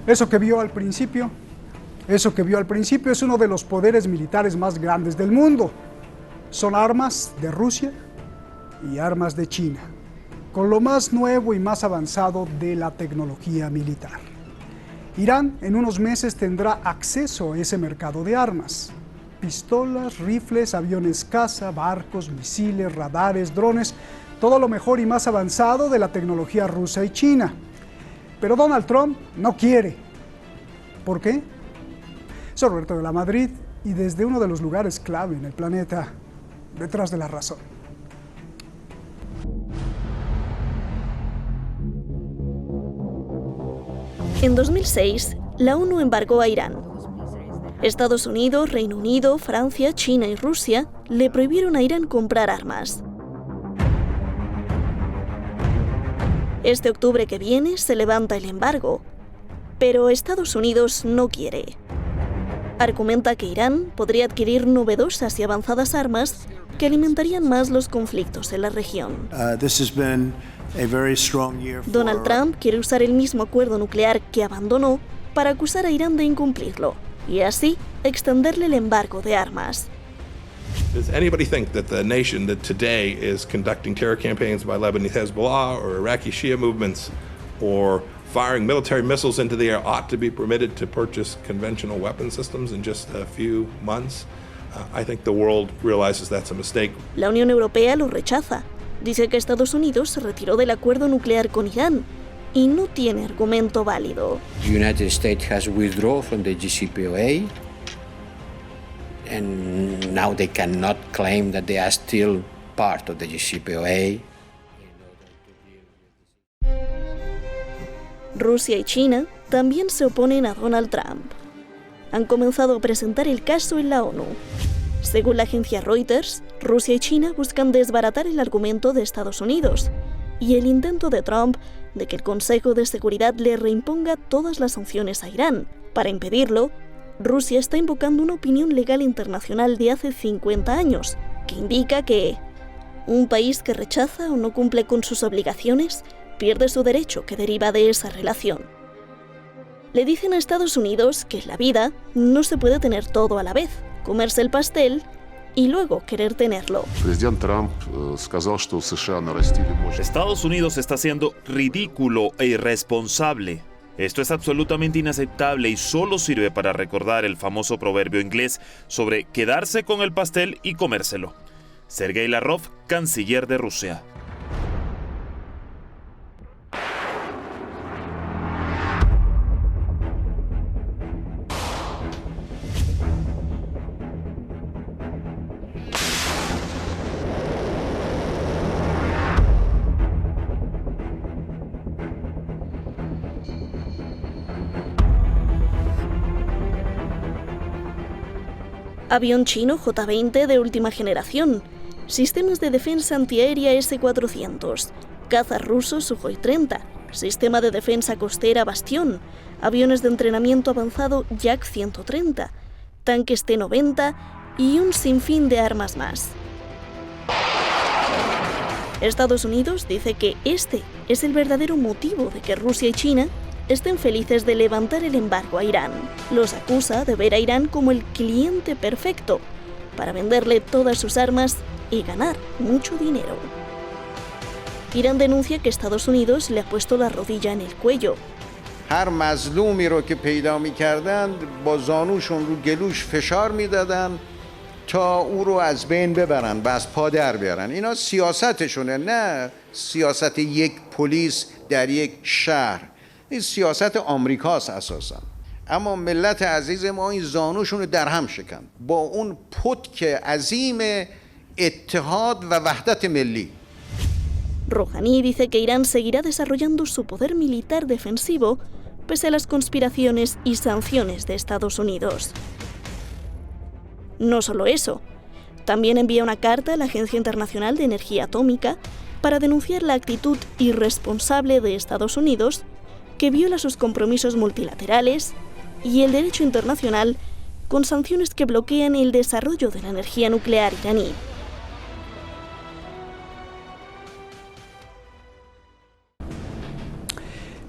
Eso que vio al principio es uno de los poderes militares más grandes del mundo. Son armas de Rusia y armas de China, con lo más nuevo y más avanzado de la tecnología militar. Irán en unos meses tendrá acceso a ese mercado de armas. Pistolas, rifles, aviones caza, barcos, misiles, radares, drones, todo lo mejor y más avanzado de la tecnología rusa y china. Pero Donald Trump no quiere. ¿Por qué? Soy Roberto de la Madrid y desde uno de los lugares clave en el planeta, detrás de la razón. En 2006, la ONU embargó a Irán. Estados Unidos, Reino Unido, Francia, China y Rusia le prohibieron a Irán comprar armas. Este octubre que viene se levanta el embargo, pero Estados Unidos no quiere. Argumenta que Irán podría adquirir novedosas y avanzadas armas que alimentarían más los conflictos en la región. Donald Trump quiere usar el mismo acuerdo nuclear que abandonó para acusar a Irán de incumplirlo y así extenderle el embargo de armas. Does anybody think that the nation that today is conducting terror campaigns by Lebanese Hezbollah or Iraqi Shia movements or firing military missiles into the air ought to be permitted to purchase conventional weapon systems in just a few months? I think the world realizes that's a mistake. La Unión Europea lo rechaza. Dice que Estados Unidos se retiró del acuerdo nuclear con Irán y no tiene argumento válido. The United States has withdrawn from the JCPOA and now they cannot claim that they are still part of the JCPOA. Rusia y China también se oponen a Donald Trump. Han comenzado a presentar el caso en la ONU. Según la agencia Reuters, Rusia y China buscan desbaratar el argumento de Estados Unidos y el intento de Trump de que el Consejo de Seguridad le reimponga todas las sanciones a Irán. Para impedirlo, Rusia está invocando una opinión legal internacional de hace 50 años, que indica que un país que rechaza o no cumple con sus obligaciones pierde su derecho que deriva de esa relación. Le dicen a Estados Unidos que en la vida no se puede tener todo a la vez, comerse el pastel y luego querer tenerlo. Estados Unidos está siendo ridículo e irresponsable. Esto es absolutamente inaceptable y solo sirve para recordar el famoso proverbio inglés sobre quedarse con el pastel y comérselo. Sergei Lavrov, canciller de Rusia. Avión chino J-20 de última generación, sistemas de defensa antiaérea S-400, cazas rusos Sukhoi 30, sistema de defensa costera Bastión, aviones de entrenamiento avanzado Yak-130, tanques T-90 y un sinfín de armas más. Estados Unidos dice que este es el verdadero motivo de que Rusia y China estén felices de levantar el embargo a Irán. Los acusa de ver a Irán como el cliente perfecto para venderle todas sus armas y ganar mucho dinero. Irán denuncia que Estados Unidos le ha puesto la rodilla en el cuello. هر مظلومی رو که پیدا می‌کردند با زانوشون رو گلوش فشار می‌دادن تا او رو از بین ببرن و از پا در بیارن. اینا سیاستشونه، نه سیاست یک پلیس در یک شهر. این سیاست آمریکاست اساسا. اما ملت عزیز ما این زانوشون رو در هم شکن با اون پتک عظیم اتحاد و وحدت ملی. Rouhani dice que Irán seguirá desarrollando su poder militar defensivo pese a las conspiraciones y sanciones de Estados Unidos. No solo eso, también envía una carta a la Agencia Internacional de Energía Atómica para denunciar la actitud irresponsable de Estados Unidos que viola sus compromisos multilaterales y el derecho internacional con sanciones que bloquean el desarrollo de la energía nuclear iraní.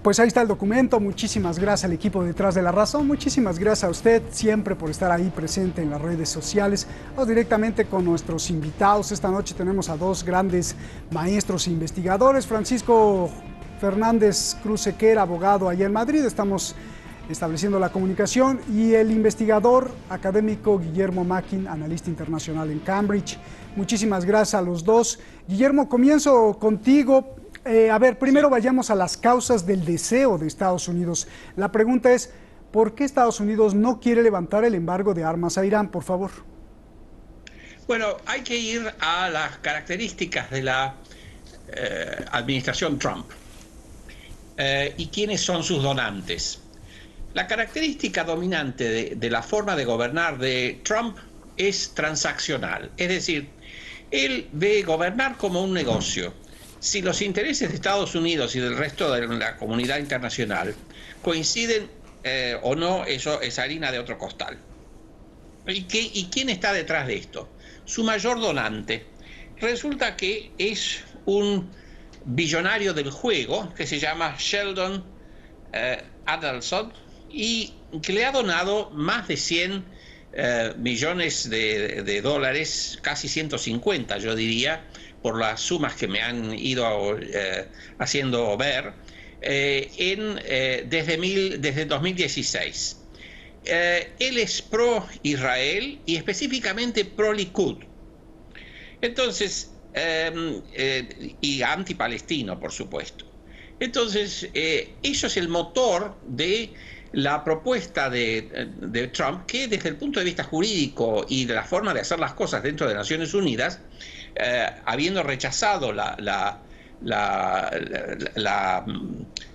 pues ahí está el documento. Muchísimas gracias al equipo detrás de La Razón. Muchísimas gracias a usted siempre por estar ahí presente en las redes sociales. Vamos directamente con nuestros invitados. Esta noche tenemos a dos grandes maestros e investigadores. Francisco Fernández Cruz Sequera, abogado allá en Madrid. Estamos estableciendo la comunicación. Y el investigador académico Guillermo Mackin, analista internacional en Cambridge. Muchísimas gracias a los dos. Guillermo, comienzo contigo. A ver, primero vayamos a las causas del deseo de Estados Unidos. La pregunta es, ¿por qué Estados Unidos no quiere levantar el embargo de armas a Irán, por favor? Bueno, hay que ir a las características de la administración Trump y quiénes son sus donantes. La característica dominante de la forma de gobernar de Trump es transaccional, es decir, él ve gobernar como un negocio. Si los intereses de Estados Unidos y del resto de la comunidad internacional coinciden o no, eso es harina de otro costal. ¿Y quién está detrás de esto? Su mayor donante. Resulta que es un billonario del juego que se llama Sheldon Adelson y que le ha donado más de 100 millones de dólares, casi 150 yo diría, por las sumas que me han ido haciendo ver, desde 2016. Él es pro-Israel y específicamente pro-Likud. Entonces, y anti-palestino, por supuesto. Entonces, eso es el motor de la propuesta de Trump, que desde el punto de vista jurídico y de la forma de hacer las cosas dentro de Naciones Unidas, habiendo rechazado la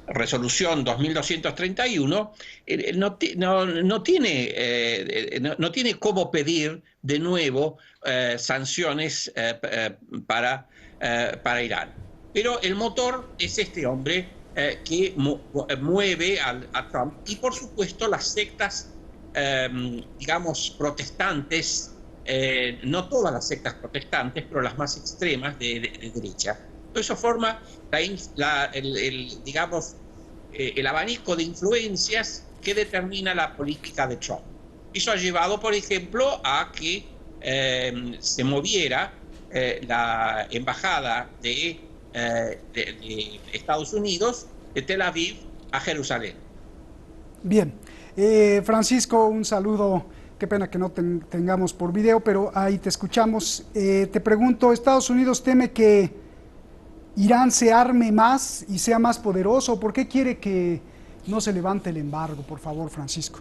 resolución 2231, no tiene cómo pedir de nuevo sanciones para Irán. Pero el motor es este hombre que mueve a Trump y, por supuesto, las sectas, digamos, protestantes. No todas las sectas protestantes, pero las más extremas de derecha. Eso forma digamos, el abanico de influencias que determina la política de Trump. Eso ha llevado, por ejemplo, a que se moviera la embajada de Estados Unidos de Tel Aviv a Jerusalén. Bien. Francisco, un saludo. Qué pena que no tengamos por video, pero ahí te escuchamos. Te pregunto, ¿Estados Unidos teme que Irán se arme más y sea más poderoso? ¿Por qué quiere que no se levante el embargo? Por favor, Francisco.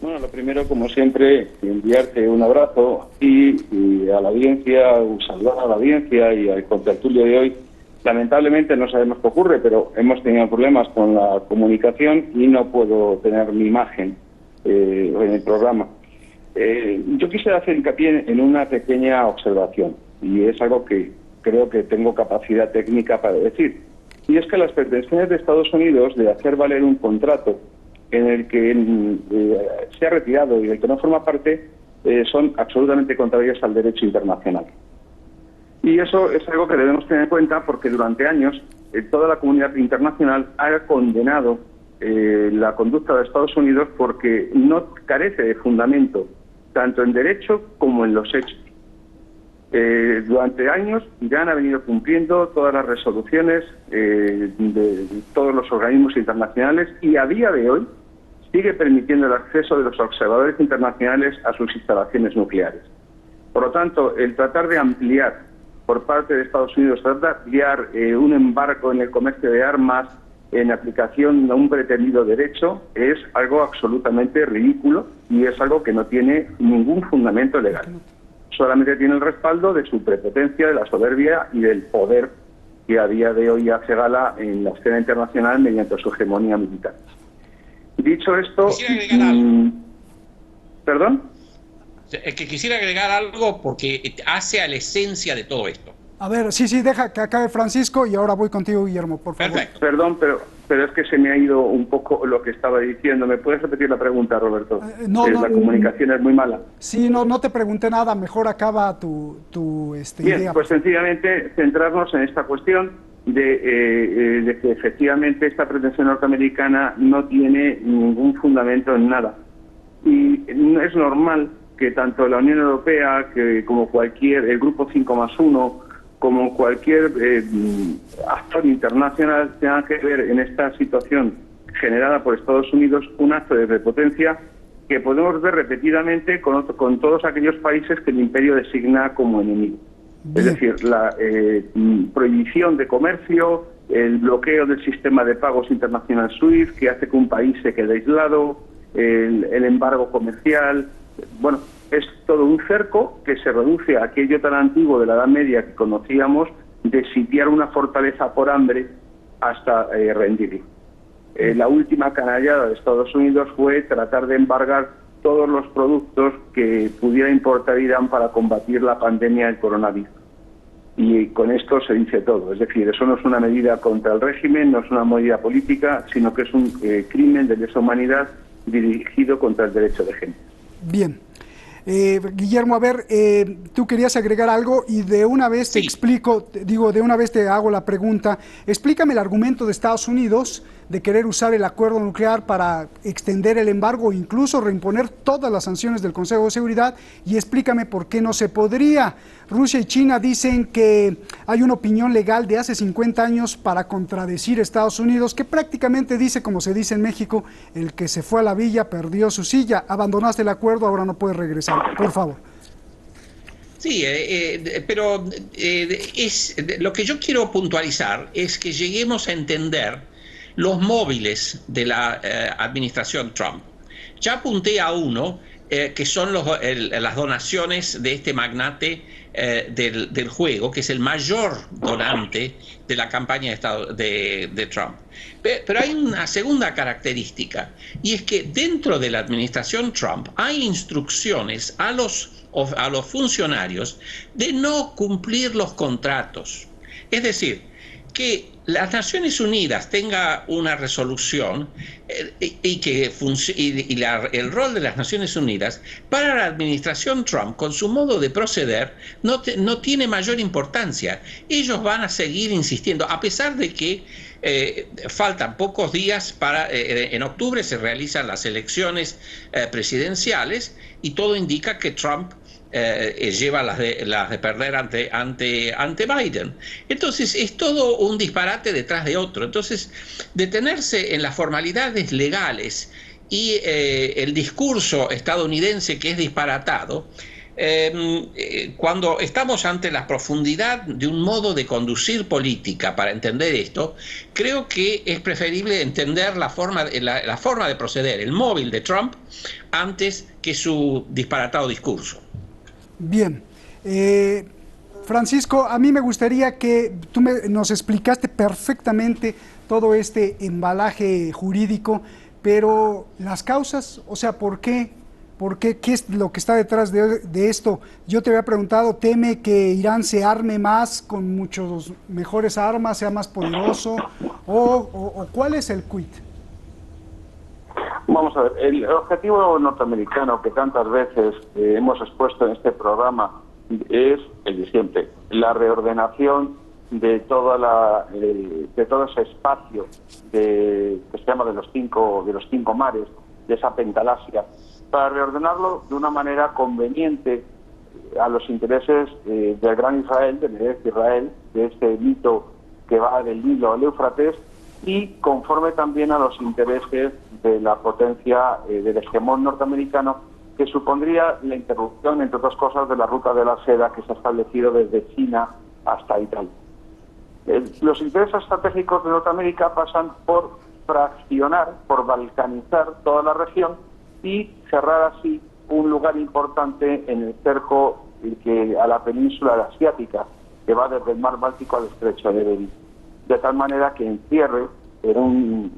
Bueno, lo primero, como siempre, enviarte un abrazo y a la audiencia, un saludo a la audiencia y al contertulio de hoy. Lamentablemente no sabemos qué ocurre, pero hemos tenido problemas con la comunicación y no puedo tener mi imagen en el programa. Yo quisiera hacer hincapié en una pequeña observación, y es algo que creo que tengo capacidad técnica para decir, y es que las pretensiones de Estados Unidos de hacer valer un contrato en el que se ha retirado y del que no forma parte son absolutamente contrarias al derecho internacional. Y eso es algo que debemos tener en cuenta porque durante años toda la comunidad internacional ha condenado la conducta de Estados Unidos porque no carece de fundamento, tanto en derecho como en los hechos. Durante años Irán ha venido cumpliendo todas las resoluciones de todos los organismos internacionales y a día de hoy sigue permitiendo el acceso de los observadores internacionales a sus instalaciones nucleares. Por lo tanto, el tratar de ampliar por parte de Estados Unidos, tratar de ampliar un embargo en el comercio de armas en aplicación a un pretendido derecho es algo absolutamente ridículo y es algo que no tiene ningún fundamento legal. Solamente tiene el respaldo de su prepotencia, de la soberbia y del poder que a día de hoy hace gala en la escena internacional mediante su hegemonía militar. Dicho esto... ¿Perdón? Que quisiera agregar algo porque hace a la esencia de todo esto. A ver, sí, deja que acabe Francisco y ahora voy contigo, Guillermo, por favor. Perfecto. Perdón, pero es que se me ha ido un poco lo que estaba diciendo. ¿Me puedes repetir la pregunta, Roberto? No, la comunicación es muy mala. Sí, no te pregunté nada. Mejor acaba tu Bien, idea. pues sencillamente centrarnos en esta cuestión de que efectivamente esta pretensión norteamericana no tiene ningún fundamento en nada. Y es normal que tanto la Unión Europea como el Grupo 5+1, como cualquier actor internacional tenga que ver en esta situación generada por Estados Unidos un acto de prepotencia que podemos ver repetidamente con todos aquellos países que el imperio designa como enemigo. Es decir, la prohibición de comercio, el bloqueo del sistema de pagos internacional SWIFT, que hace que un país se quede aislado, el embargo comercial. Bueno, es todo un cerco que se reduce a aquello tan antiguo de la Edad Media que conocíamos, de sitiar una fortaleza por hambre hasta rendirla. La última canallada de Estados Unidos fue tratar de embargar todos los productos que pudiera importar Irán para combatir la pandemia del coronavirus. Y con esto se dice todo. Es decir, eso no es una medida contra el régimen, no es una medida política, sino que es un crimen de lesa humanidad dirigido contra el derecho de gente. Bien. Guillermo, a ver, tú querías agregar algo y de una vez te explico, de una vez te hago la pregunta. Explícame el argumento de Estados Unidos de querer usar el acuerdo nuclear para extender el embargo, incluso reimponer todas las sanciones del Consejo de Seguridad, y explícame por qué no se podría. Rusia y China dicen que hay una opinión legal de hace 50 años para contradecir a Estados Unidos, que prácticamente dice, como se dice en México, el que se fue a la villa perdió su silla, abandonaste el acuerdo, ahora no puedes regresar. Por favor. Sí, pero lo que yo quiero puntualizar es que lleguemos a entender los móviles de la administración Trump. Ya apunté a uno, que son las donaciones de este magnate del juego, que es el mayor donante de la campaña de Trump. Pero hay una segunda característica, y es que dentro de la administración Trump hay instrucciones a los funcionarios de no cumplir los contratos. Es decir, que las Naciones Unidas tenga una resolución el rol de las Naciones Unidas para la administración Trump, con su modo de proceder, no tiene mayor importancia. Ellos van a seguir insistiendo, a pesar de que faltan pocos días en octubre se realizan las elecciones presidenciales, y todo indica que Trump lleva las de perder ante Biden. Entonces es todo un disparate detrás de otro. Entonces, detenerse en las formalidades legales y el discurso estadounidense, que es disparatado, cuando estamos ante la profundidad de un modo de conducir política para entender esto, creo que es preferible entender la forma de proceder, el móvil de Trump, antes que su disparatado discurso. Bien. Francisco, a mí me gustaría que tú nos explicaste perfectamente todo este embalaje jurídico, pero las causas, o sea, ¿por qué? ¿Qué es lo que está detrás de esto? Yo te había preguntado, ¿teme que Irán se arme más con muchos mejores armas, sea más poderoso? ¿O cuál es el quid? Vamos a ver, el objetivo norteamericano que tantas veces hemos expuesto en este programa es el de siempre, la reordenación de todo ese espacio que se llama de los cinco mares, de esa pentalasia, para reordenarlo de una manera conveniente a los intereses del gran Israel, del Eretz Israel, de este mito que va del Nilo al Éufrates, y conforme también a los intereses de la potencia del hegemón norteamericano, que supondría la interrupción, entre otras cosas, de la ruta de la seda que se ha establecido desde China hasta Italia. Los intereses estratégicos de Norteamérica pasan por fraccionar, por balcanizar toda la región y cerrar así un lugar importante en el cerco a la península asiática, que va desde el mar Báltico al estrecho de Bering, de tal manera que encierre en un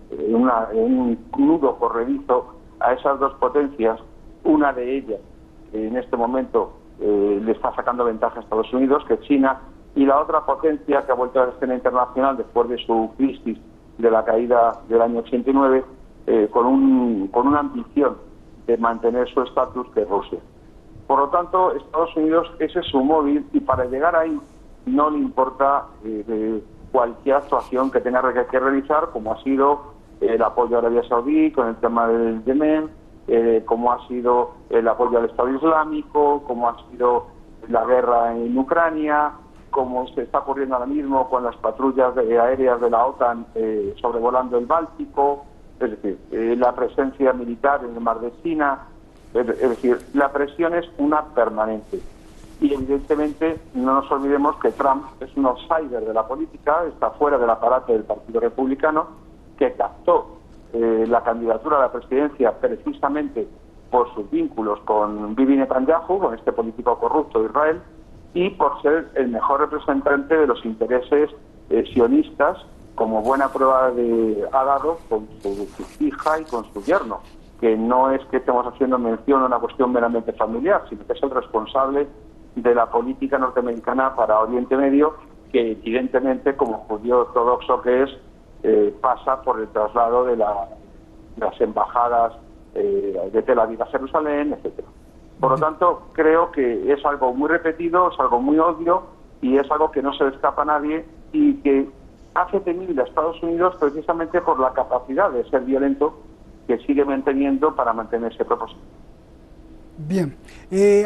nudo corredizo a esas dos potencias, una de ellas que en este momento le está sacando ventaja a Estados Unidos, que es China, y la otra potencia que ha vuelto a la escena internacional después de su crisis de la caída del año 89, con una ambición de mantener su estatus, que es Rusia. Por lo tanto, Estados Unidos, ese es su móvil, y para llegar ahí no le importa cualquier actuación que tenga que realizar, como ha sido el apoyo a Arabia Saudí con el tema del Yemen, como ha sido el apoyo al Estado Islámico, como ha sido la guerra en Ucrania, como se está ocurriendo ahora mismo con las patrullas aéreas de la OTAN sobrevolando el Báltico, es decir, la presencia militar en el Mar de China, es decir, la presión es una permanente. Y evidentemente no nos olvidemos que Trump es un outsider de la política, está fuera del aparato del Partido Republicano, que captó la candidatura a la presidencia precisamente por sus vínculos con Bibi Netanyahu, con este político corrupto de Israel, y por ser el mejor representante de los intereses sionistas, como buena prueba ha dado con su hija y con su yerno, que no es que estemos haciendo mención a una cuestión meramente familiar, sino que es el responsable de la política norteamericana para Oriente Medio, que evidentemente, como judío ortodoxo que es, pasa por el traslado de las embajadas de Tel Aviv a Jerusalén, etcétera. Por lo tanto, creo que es algo muy repetido, es algo muy obvio y es algo que no se le escapa a nadie y que hace temible a Estados Unidos precisamente por la capacidad de ser violento que sigue manteniendo para mantener ese propósito. Bien,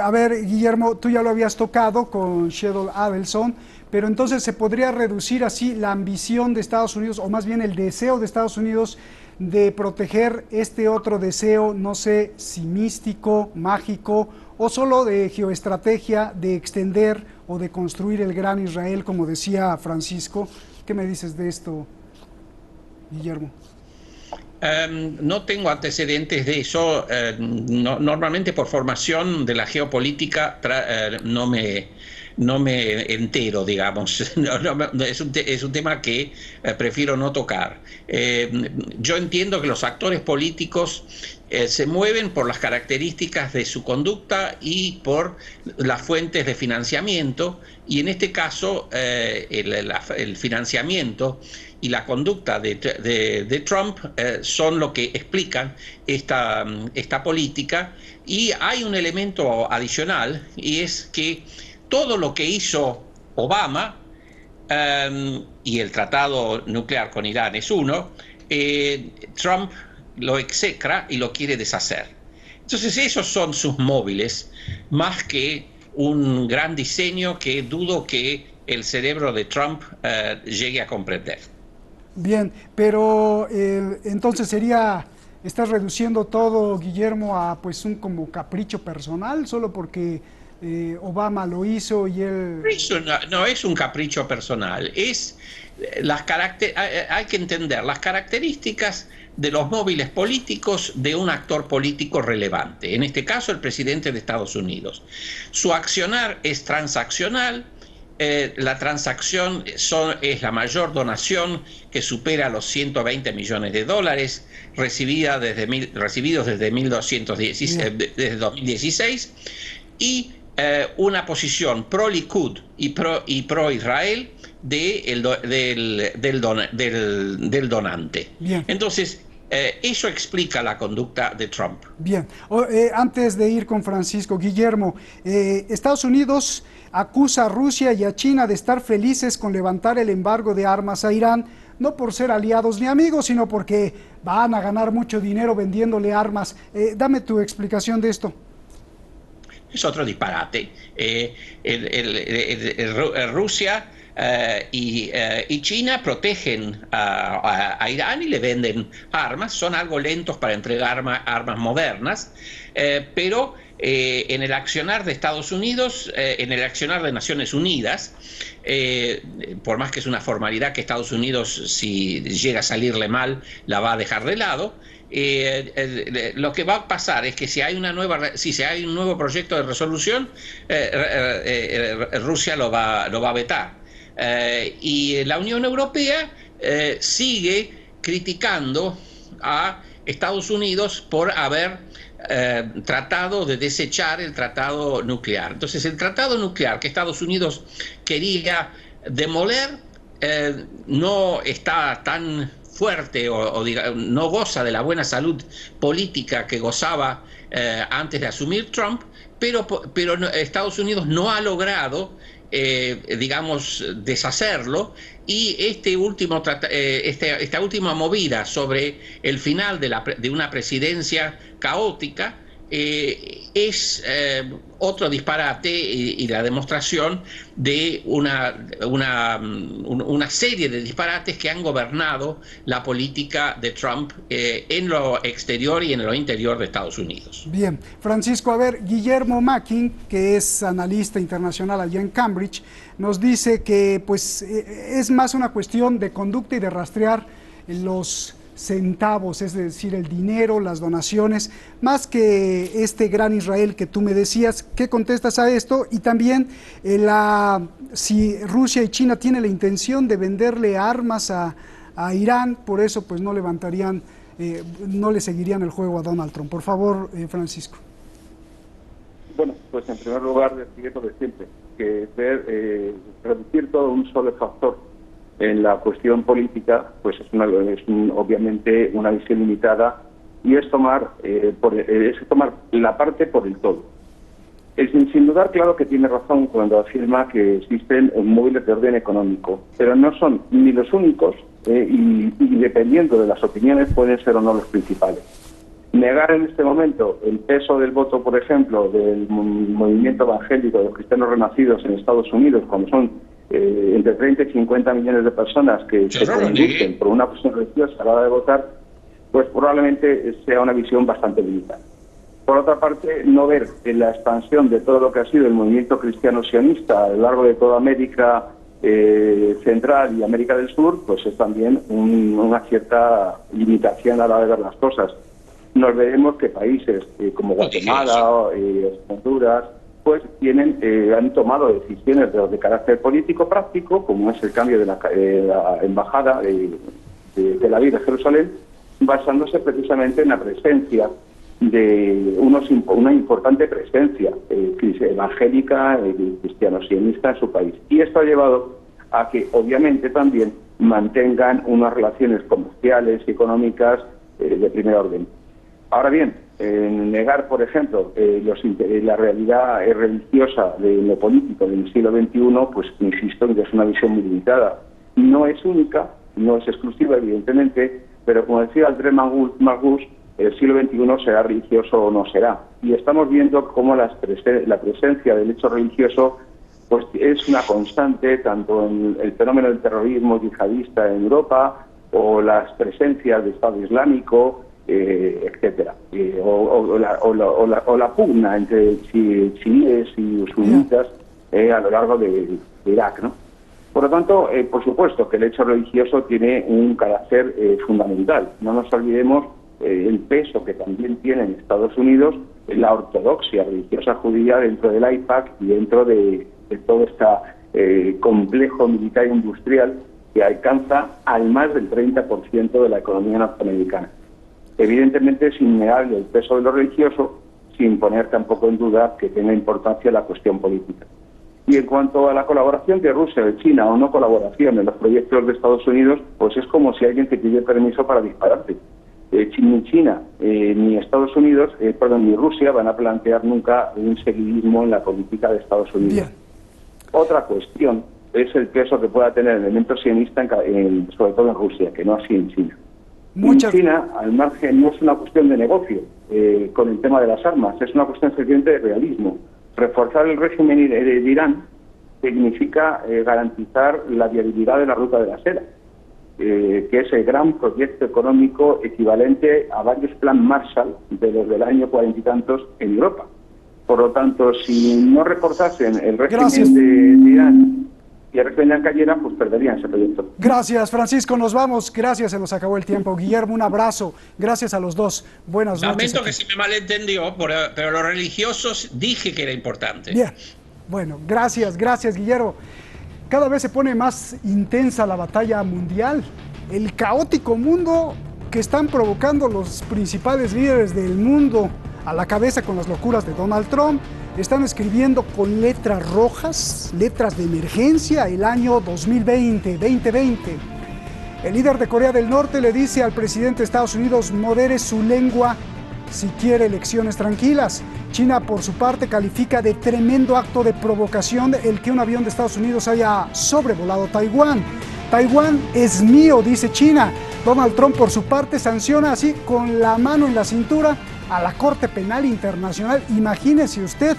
a ver, Guillermo, tú ya lo habías tocado con Shedol Adelson, pero entonces se podría reducir así la ambición de Estados Unidos, o más bien el deseo de Estados Unidos de proteger este otro deseo, no sé si místico, mágico, o solo de geoestrategia, de extender o de construir el gran Israel, como decía Francisco. ¿Qué me dices de esto, Guillermo? No tengo antecedentes de eso. Normalmente por formación de la geopolítica no me entero, digamos. Es un tema que prefiero no tocar. Yo entiendo que los actores políticos se mueven por las características de su conducta y por las fuentes de financiamiento, y en este caso el financiamiento y la conducta de Trump son lo que explican esta política. Y hay un elemento adicional, y es que todo lo que hizo Obama, y el tratado nuclear con Irán es uno, Trump lo execra y lo quiere deshacer. Entonces esos son sus móviles, más que un gran diseño que dudo que el cerebro de Trump llegue a comprender. Bien, pero entonces estás reduciendo todo, Guillermo, a pues un como capricho personal, solo porque Obama lo hizo y él... Eso no es un capricho personal, hay que entender las características de los móviles políticos de un actor político relevante, en este caso el presidente de Estados Unidos. Su accionar es transaccional. La transacción es la mayor donación que supera los 120 millones de dólares recibidos desde 2016, y una posición pro-Likud y pro-Israel del donante. Bien. Entonces, eso explica la conducta de Trump. Bien, antes de ir con Francisco, Guillermo, Estados Unidos acusa a Rusia y a China de estar felices con levantar el embargo de armas a Irán, no por ser aliados ni amigos, sino porque van a ganar mucho dinero vendiéndole armas. Dame tu explicación de esto. Es otro disparate. Rusia y China protegen a Irán y le venden armas. Son algo lentos para entregar armas modernas, pero en el accionar de Estados Unidos, en el accionar de Naciones Unidas, por más que es una formalidad que Estados Unidos, si llega a salirle mal, la va a dejar de lado, lo que va a pasar es que si hay un nuevo proyecto de resolución, Rusia lo va a vetar. Y la Unión Europea sigue criticando a Estados Unidos por haber tratado de desechar el tratado nuclear. Entonces, el tratado nuclear que Estados Unidos quería demoler no está tan fuerte o no goza de la buena salud política que gozaba antes de asumir Trump, pero Estados Unidos no ha logrado digamos, deshacerlo, y esta última movida sobre el final de una presidencia caótica es otro disparate y la demostración de una serie de disparates que han gobernado la política de Trump en lo exterior y en lo interior de Estados Unidos. Bien, Francisco, a ver, Guillermo Mackin, que es analista internacional allá en Cambridge, nos dice que pues es más una cuestión de conducta y de rastrear los centavos, es decir, el dinero, las donaciones, más que este gran Israel que tú me decías. ¿Qué contestas a esto? Y también si Rusia y China tienen la intención de venderle armas a Irán, por eso pues no levantarían, no le seguirían el juego a Donald Trump. Por favor, Francisco. Bueno, pues en primer lugar decir lo de siempre, que reducir todo un solo factor en la cuestión política, pues es obviamente una visión limitada, y es tomar la parte por el todo. Sin dudar, claro que tiene razón cuando afirma que existen móviles de orden económico, pero no son ni los únicos y dependiendo de las opiniones pueden ser o no los principales. Negar en este momento el peso del voto, por ejemplo, del movimiento evangélico de los cristianos renacidos en Estados Unidos, cuando son entre 30 y 50 millones de personas que se conducen por una cuestión religiosa a la hora de votar, pues probablemente sea una visión bastante limitada. Por otra parte, no ver en la expansión de todo lo que ha sido el movimiento cristiano sionista a lo largo de toda América Central y América del Sur, pues es también una cierta limitación a la hora de ver las cosas. Nos veremos que países como Guatemala, Honduras, pues han tomado decisiones de carácter político práctico, como es el cambio de la embajada de Tel Aviv de Jerusalén, basándose precisamente en la presencia de una importante presencia evangélica y cristiano-sionista en su país. Y esto ha llevado a que, obviamente, también mantengan unas relaciones comerciales y económicas de primer orden. Ahora bien, negar, por ejemplo, la realidad religiosa de lo político del siglo XXI, pues insisto que es una visión muy limitada. No es única, no es exclusiva, evidentemente, pero como decía André Malraux, el siglo XXI será religioso o no será. Y estamos viendo cómo la presencia del hecho religioso pues es una constante, tanto en el fenómeno del terrorismo yihadista en Europa, o las presencias de Estado Islámico, etcétera, o la pugna entre chiíes y sunitas a lo largo de Irak, ¿no? Por lo tanto, por supuesto que el hecho religioso tiene un carácter fundamental. No nos olvidemos el peso que también tiene en Estados Unidos la ortodoxia religiosa judía dentro del AIPAC y dentro de todo este complejo militar e industrial que alcanza al más del 30% de la economía norteamericana. Evidentemente es innegable el peso de lo religioso, sin poner tampoco en duda que tenga importancia la cuestión política. Y en cuanto a la colaboración de Rusia, de China o no colaboración en los proyectos de Estados Unidos, pues es como si alguien te pide permiso para dispararte. Ni China ni Estados Unidos, ni Rusia van a plantear nunca un seguidismo en la política de Estados Unidos. Bien. Otra cuestión es el peso que pueda tener el elemento sionista, sobre todo en Rusia, que no así en China. En China, al margen, no es una cuestión de negocio con el tema de las armas, es una cuestión sencillamente de realismo. Reforzar el régimen de Irán significa garantizar la viabilidad de la ruta de la seda, que es el gran proyecto económico equivalente a varios plan Marshall de los del año 40 y tantos en Europa. Por lo tanto, si no reforzasen el régimen de Irán y el régimen de cayera, pues perderían ese proyecto. Gracias, Francisco, nos vamos. Gracias, se nos acabó el tiempo. Guillermo, un abrazo. Gracias a los dos. Buenas noches. Lamento que se me malentendió, pero los religiosos dije que era importante. Bien, bueno, gracias, Guillermo. Cada vez se pone más intensa la batalla mundial. El caótico mundo que están provocando los principales líderes del mundo a la cabeza con las locuras de Donald Trump, están escribiendo con letras rojas, letras de emergencia, el año 2020. El líder de Corea del Norte le dice al presidente de Estados Unidos: modere su lengua si quiere elecciones tranquilas. China, por su parte, califica de tremendo acto de provocación el que un avión de Estados Unidos haya sobrevolado Taiwán. Taiwán es mío, dice China. Donald Trump, por su parte, sanciona así con la mano en la cintura a la Corte Penal Internacional. Imagínese usted,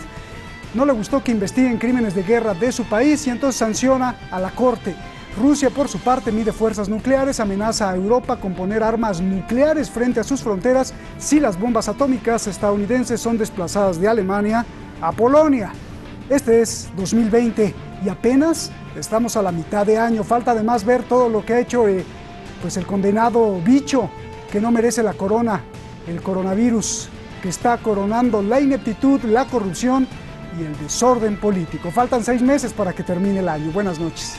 no le gustó que investiguen crímenes de guerra de su país y entonces sanciona a la Corte. Rusia, por su parte, mide fuerzas nucleares, amenaza a Europa con poner armas nucleares frente a sus fronteras si las bombas atómicas estadounidenses son desplazadas de Alemania a Polonia. Este es 2020 y apenas estamos a la mitad de año. Falta además ver todo lo que ha hecho pues el condenado bicho que no merece la corona, el coronavirus, que está coronando la ineptitud, la corrupción y el desorden político. Faltan 6 meses para que termine el año. Buenas noches.